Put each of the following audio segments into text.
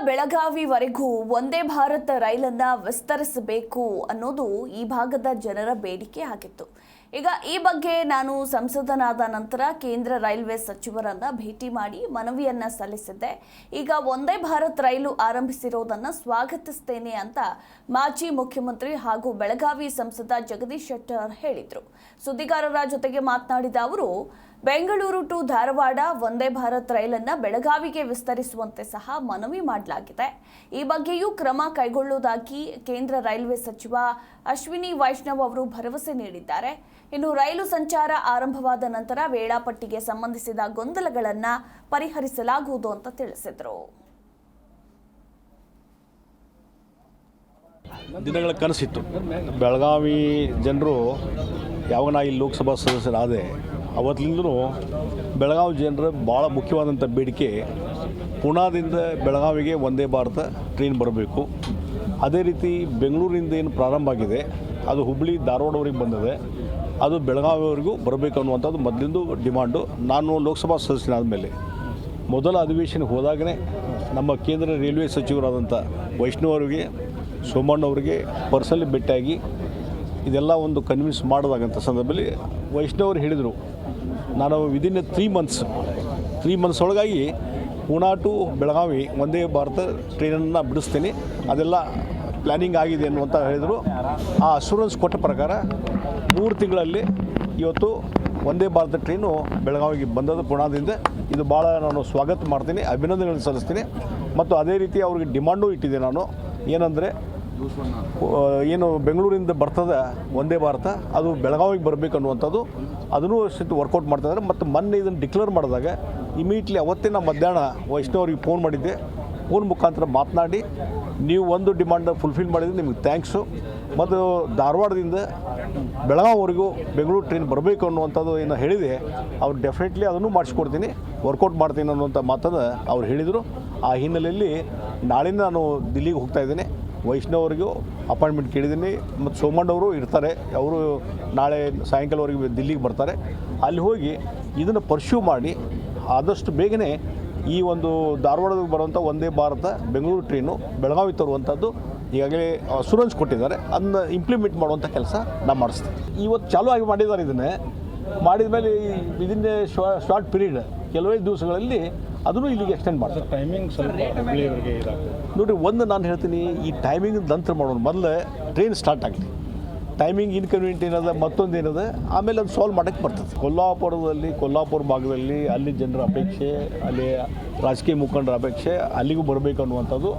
ಬೆಳಗಾವಿವರೆಗೂ ಒಂದೇ ಭಾರತ ರೈಲನ್ನ ವಿಸ್ತರಿಸಬೇಕು ಅನ್ನೋದು ಈ ಭಾಗದ ಜನರ ಬೇಡಿಕೆ ಆಗಿತ್ತು. ಈಗ ಈ ಬಗ್ಗೆ ನಾನು ಸಂಸದನಾದ ನಂತರ ಕೇಂದ್ರ ರೈಲ್ವೆ ಸಚಿವರನ್ನ ಭೇಟಿ ಮಾಡಿ ಮನವಿಯನ್ನ ಸಲ್ಲಿಸಿದ್ದೆ. ಈಗ ಒಂದೇ ಭಾರತ್ ರೈಲು ಆರಂಭಿಸಿರೋದನ್ನ ಸ್ವಾಗತಿಸ್ತೇನೆ ಅಂತ ಮಾಜಿ ಮುಖ್ಯಮಂತ್ರಿ ಹಾಗೂ ಬೆಳಗಾವಿ ಸಂಸದ ಜಗದೀಶ್ ಶೆಟ್ಟರ್ ಹೇಳಿದ್ರು. ಸುದ್ದಿಗಾರರ ಜೊತೆಗೆ ಮಾತನಾಡಿದ ಅವರು, ಬೆಂಗಳೂರು ಟು ಧಾರವಾಡ ಒಂದೇ ಭಾರತ್ ರೈಲನ್ನ ಬೆಳಗಾವಿಗೆ ವಿಸ್ತರಿಸುವಂತೆ ಸಹ ಮನವಿ ಮಾಡಲಾಗಿದೆ. ಈ ಬಗ್ಗೆಯೂ ಕ್ರಮ ಕೈಗೊಳ್ಳುವುದಾಗಿ ಕೇಂದ್ರ ರೈಲ್ವೆ ಸಚಿವ ಅಶ್ವಿನಿ ವೈಷ್ಣವ್ ಅವರು ಭರವಸೆ ನೀಡಿದ್ದಾರೆ. ಇನ್ನು ರೈಲು ಸಂಚಾರ ಆರಂಭವಾದ ನಂತರ ವೇಳಾಪಟ್ಟಿಗೆ ಸಂಬಂಧಿಸಿದ ಗೊಂದಲಗಳನ್ನ ಪರಿಹರಿಸಲಾಗುವುದು ಅಂತ ತಿಳಿಸಿದರು. ದಿನಗಳ ಕನಸಿತ್ತು. ಬೆಳಗಾವಿ ಜನರು ಯಾವಾಗ ನಾ ಇಲ್ಲಿ ಲೋಕಸಭಾ ಸದಸ್ಯರಾದೆ ಅವತ್ತಿನಿಂದಲೂ ಬೆಳಗಾವಿ ಜನರ ಭಾಳ ಮುಖ್ಯವಾದಂಥ ಬೇಡಿಕೆ ಪುಣಾದಿಂದ ಬೆಳಗಾವಿಗೆ ಒಂದೇ ಭಾರತ ಟ್ರೈನ್ ಬರಬೇಕು. ಅದೇ ರೀತಿ ಬೆಂಗಳೂರಿನಿಂದ ಏನು ಪ್ರಾರಂಭ ಆಗಿದೆ ಅದು ಹುಬ್ಬಳ್ಳಿ ಧಾರವಾಡವರೆಗೆ ಬಂದಿದೆ, ಅದು ಬೆಳಗಾವಿವರೆಗೂ ಬರಬೇಕು ಅನ್ನುವಂಥದ್ದು ಮೊದಲಿಂದು ಡಿಮಾಂಡು. ನಾನು ಲೋಕಸಭಾ ಸದಸ್ಯನಾದ ಮೇಲೆ ಮೊದಲ ಅಧಿವೇಶನಕ್ಕೆ ಹೋದಾಗಲೇ ನಮ್ಮ ಕೇಂದ್ರ ರೈಲ್ವೆ ಸಚಿವರಾದಂಥ ವೈಷ್ಣವ್ ಅವರಿಗೆ, ಸೋಮಣ್ಣವರಿಗೆ ಪರ್ಸನಲಿ ಭೇಟಿಯಾಗಿ ಇದೆಲ್ಲ ಒಂದು ಕನ್ವಿನ್ಸ್ ಮಾಡೋದಾಗಂಥ ಸಂದರ್ಭದಲ್ಲಿ ವೈಷ್ಣವರು ಹೇಳಿದರು, ನಾನು ವಿದಿನ್ 3 ಮಂತ್ಸ್ ಒಳಗಾಗಿ ಪುಣಾ ಟು ಬೆಳಗಾವಿ ಒಂದೇ ಭಾರತ ಟ್ರೈನನ್ನು ಬಿಡಿಸ್ತೀನಿ, ಅದೆಲ್ಲ ಪ್ಲ್ಯಾನಿಂಗ್ ಆಗಿದೆ ಅನ್ನುವಂತ ಹೇಳಿದರು. ಆ ಅಶ್ಯೂರೆನ್ಸ್ ಕೊಟ್ಟ ಪ್ರಕಾರ 3 ತಿಂಗಳಲ್ಲಿ ಇವತ್ತು ಒಂದೇ ಭಾರತ ಟ್ರೈನು ಬೆಳಗಾವಿಗೆ ಬಂದದ್ದು ಪುಣಾದಿಂದ. ಇದು ಭಾಳ ನಾನು ಸ್ವಾಗತ ಮಾಡ್ತೀನಿ, ಅಭಿನಂದನೆಗಳನ್ನು ಸಲ್ಲಿಸ್ತೀನಿ. ಮತ್ತು ಅದೇ ರೀತಿ ಅವ್ರಿಗೆ ಡಿಮಾಂಡು ಇಟ್ಟಿದ್ದೆ ನಾನು, ಏನಂದರೆ ಏನು ಬೆಂಗಳೂರಿಂದ ಬರ್ತದೆ ಒಂದೇ ಭಾರತ ಅದು ಬೆಳಗಾವಿಗೆ ಬರಬೇಕು ಅನ್ನುವಂಥದ್ದು, ಅದನ್ನು ಅಷ್ಟು ವರ್ಕೌಟ್ ಮಾಡ್ತಾಯಿದ್ದಾರೆ. ಮತ್ತು ಮೊನ್ನೆ ಇದನ್ನು ಡಿಕ್ಲೇರ್ ಮಾಡಿದಾಗ ಇಮಿಡಿಯೇಟ್ಲಿ ಅವತ್ತೇ ನಾನು ಮಧ್ಯಾಹ್ನ ವೈಷ್ಣವ್ರಿಗೆ ಫೋನ್ ಮಾಡಿದ್ದೆ. ಫೋನ್ ಮುಖಾಂತರ ಮಾತನಾಡಿ, ನೀವು ಒಂದು ಡಿಮಾಂಡ್ ಫುಲ್ಫಿಲ್ ಮಾಡಿದ್ರೆ ನಿಮಗೆ ಥ್ಯಾಂಕ್ಸು, ಮತ್ತು ಧಾರವಾಡದಿಂದ ಬೆಳಗಾವಿವರೆಗೂ ಬೆಂಗಳೂರು ಟ್ರೈನ್ ಬರಬೇಕು ಅನ್ನುವಂಥದ್ದು ಏನು ಹೇಳಿದೆ, ಅವ್ರು ಡೆಫಿನೆಟ್ಲಿ ಅದನ್ನು ಮಾಡಿಸ್ಕೊಡ್ತೀನಿ, ವರ್ಕೌಟ್ ಮಾಡ್ತೀನಿ ಅನ್ನುವಂಥ ಮಾತನ್ನು ಅವ್ರು ಹೇಳಿದರು. ಆ ಹಿನ್ನೆಲೆಯಲ್ಲಿ ನಾಳಿಂದ ನಾನು ದಿಲ್ಲಿಗೆ ಹೋಗ್ತಾ ಇದ್ದೀನಿ. ವೈಷ್ಣವ್ರಿಗೂ ಅಪಾಯಿಂಟ್ಮೆಂಟ್ ಕೇಳಿದ್ದೀನಿ, ಮತ್ತು ಸೋಮಣ್ಣವರು ಇರ್ತಾರೆ, ಅವರು ನಾಳೆ ಸಾಯಂಕಾಲವರೆಗೆ ದಿಲ್ಲಿಗೆ ಬರ್ತಾರೆ. ಅಲ್ಲಿ ಹೋಗಿ ಇದನ್ನು ಪರ್ಸ್ಯೂ ಮಾಡಿ ಆದಷ್ಟು ಬೇಗನೆ ಈ ಒಂದು ಧಾರವಾಡಕ್ಕೆ ಬರುವಂಥ ಒಂದೇ ಭಾರತ ಬೆಂಗಳೂರು ಟ್ರೈನು ಬೆಳಗಾವಿ ತರುವಂಥದ್ದು ಈಗಾಗಲೇ ಅಶ್ಯೂರೆನ್ಸ್ ಕೊಟ್ಟಿದ್ದಾರೆ, ಅದನ್ನ ಇಂಪ್ಲಿಮೆಂಟ್ ಮಾಡುವಂಥ ಕೆಲಸ ನಾವು ಮಾಡಿಸ್ತೀವಿ. ಇವತ್ತು ಚಾಲೂ ಆಗಿ ಮಾಡಿದ್ದಾರೆ. ಇದನ್ನೇ ಮಾಡಿದ ಮೇಲೆ ಇದನ್ನೇ ಶಾರ್ಟ್ ಪೀರಿಯಡ್ ಕೆಲವೇ ದಿವಸಗಳಲ್ಲಿ ಅದನ್ನು ಇಲ್ಲಿಗೆ ಎಕ್ಸ್ಟೆಂಡ್ ಮಾಡ್ತಾರೆ. ಟೈಮಿಂಗ್ ಸ್ವಲ್ಪ ನೋಡಿರಿ, ಒಂದು ನಾನು ಹೇಳ್ತೀನಿ, ಈ ಟೈಮಿಂಗ್ ನಂತರ ಮಾಡೋಣ, ಮೊದಲು ಟ್ರೈನ್ ಸ್ಟಾರ್ಟ್ ಆಗಲಿ. ಟೈಮಿಂಗ್ ಇನ್ಕನ್ವೀನಿಯಂಟ್ ಏನದ, ಮತ್ತೊಂದು ಏನದ, ಆಮೇಲೆ ಅದು ಸಾಲ್ವ್ ಮಾಡೋಕ್ಕೆ ಬರ್ತದೆ. ಕೊಲ್ಲಾಪುರ ಭಾಗದಲ್ಲಿ ಅಲ್ಲಿ ಜನರ ಅಪೇಕ್ಷೆ, ಅಲ್ಲಿ ರಾಜಕೀಯ ಮುಖಂಡರ ಅಪೇಕ್ಷೆ ಅಲ್ಲಿಗೂ ಬರಬೇಕು ಅನ್ನುವಂಥದ್ದು.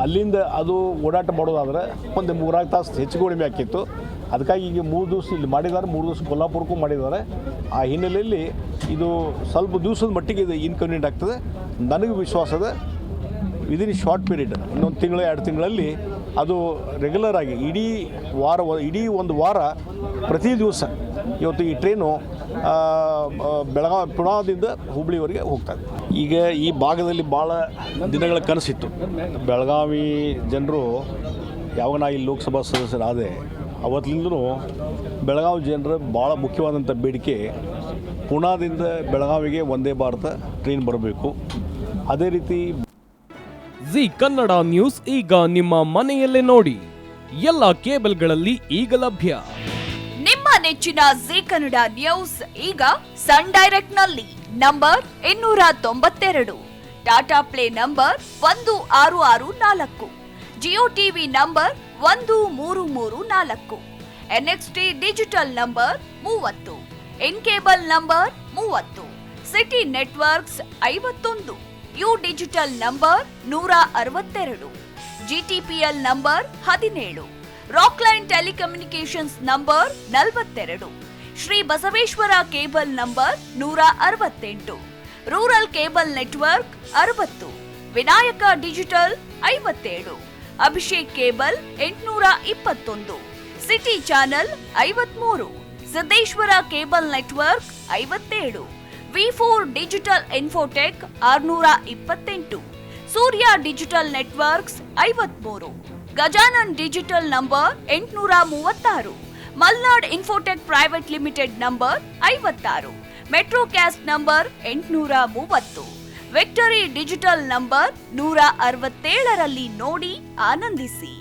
ಅಲ್ಲಿಂದ ಅದು ಓಡಾಟ ಮಾಡೋದಾದರೆ ಒಂದು 3 ತಾಸು ಹೆಚ್ಚು ಕಡಿಮೆ ಆಕಿತ್ತು. ಅದಕ್ಕಾಗಿ ಈಗ 3 ದಿವಸ ಇಲ್ಲಿ ಮಾಡಿದ್ದಾರೆ, 3 ದಿವಸ ಕೊಲ್ಲಾಪುರಕ್ಕೂ ಮಾಡಿದ್ದಾರೆ. ಆ ಹಿನ್ನೆಲೆಯಲ್ಲಿ ಇದು ಸ್ವಲ್ಪ ದಿವಸದ ಮಟ್ಟಿಗೆ ಇದು ಇನ್ಕನ್ವೀನಿಯಂಟ್ ಆಗ್ತದೆ. ನನಗೆ ವಿಶ್ವಾಸದ ವಿದಿನ್ ಶಾರ್ಟ್ ಪೀರಿಯಡ್, ಇನ್ನೊಂದು ತಿಂಗಳು 2 ತಿಂಗಳಲ್ಲಿ ಅದು ರೆಗ್ಯುಲರ್ ಆಗಿ ಇಡೀ ಒಂದು ವಾರ ಪ್ರತಿ ದಿವಸ ಇವತ್ತು ಈ ಟ್ರೈನು ಪುಣಾದಿಂದ ಹುಬ್ಬಳ್ಳಿವರೆಗೆ ಹೋಗ್ತದೆ. ಈಗ ಈ ಭಾಗದಲ್ಲಿ ಭಾಳ ದಿನಗಳ ಕನಸಿತ್ತು. ಬೆಳಗಾವಿ ಜನರು ಯಾವಾಗ ನಾ ಇಲ್ಲಿ ಲೋಕಸಭಾ ಸದಸ್ಯರಾದೆ ಅವತ್ತಿನಿಂದಲೂ ಬೆಳಗಾವಿ ಜನರ ಭಾಳ ಮುಖ್ಯವಾದಂಥ ಬೇಡಿಕೆ ಪುಣಾದಿಂದ ಬೆಳಗಾವಿಗೆ ಒಂದೇ ಭಾರತ ಟ್ರೈನ್ ಬರಬೇಕು. ಅದೇ ರೀತಿ ಜಿ ಕನ್ನಡ ನ್ಯೂಸ್ ಈಗ ನಿಮ್ಮ ಮನೆಯಲ್ಲೇ ನೋಡಿ, ಎಲ್ಲ ಕೇಬಲ್ಗಳಲ್ಲಿ ಈಗ ಲಭ್ಯ. ನಿಮ್ಮ ನೆಚ್ಚಿನ ಜಿ ಕನ್ನಡ ನ್ಯೂಸ್ ಈಗ ಸನ್ ಡೈರೆಕ್ಟ್ ನಲ್ಲಿ number 292, Tata play number 1664, Jio TV number 1334, NXT digital number 30, in cable number 30, city networks 51, U digital number 162, GTPL number 17, Rockline telecommunications number 42, Shri Basaveshwara cable number 168, rural cable network 60, Vinayaka digital 57, Abhishek cable 821, city channel 53, Siddeshwara cable network 57, V4 digital Infotech 628, Surya digital networks 53, Gajanan digital number 836, Malnad infotech private limited number 56, metro cast number 830, victory digital number 167ರಲ್ಲಿ ನೋಡಿ ಆನಂದಿಸಿ.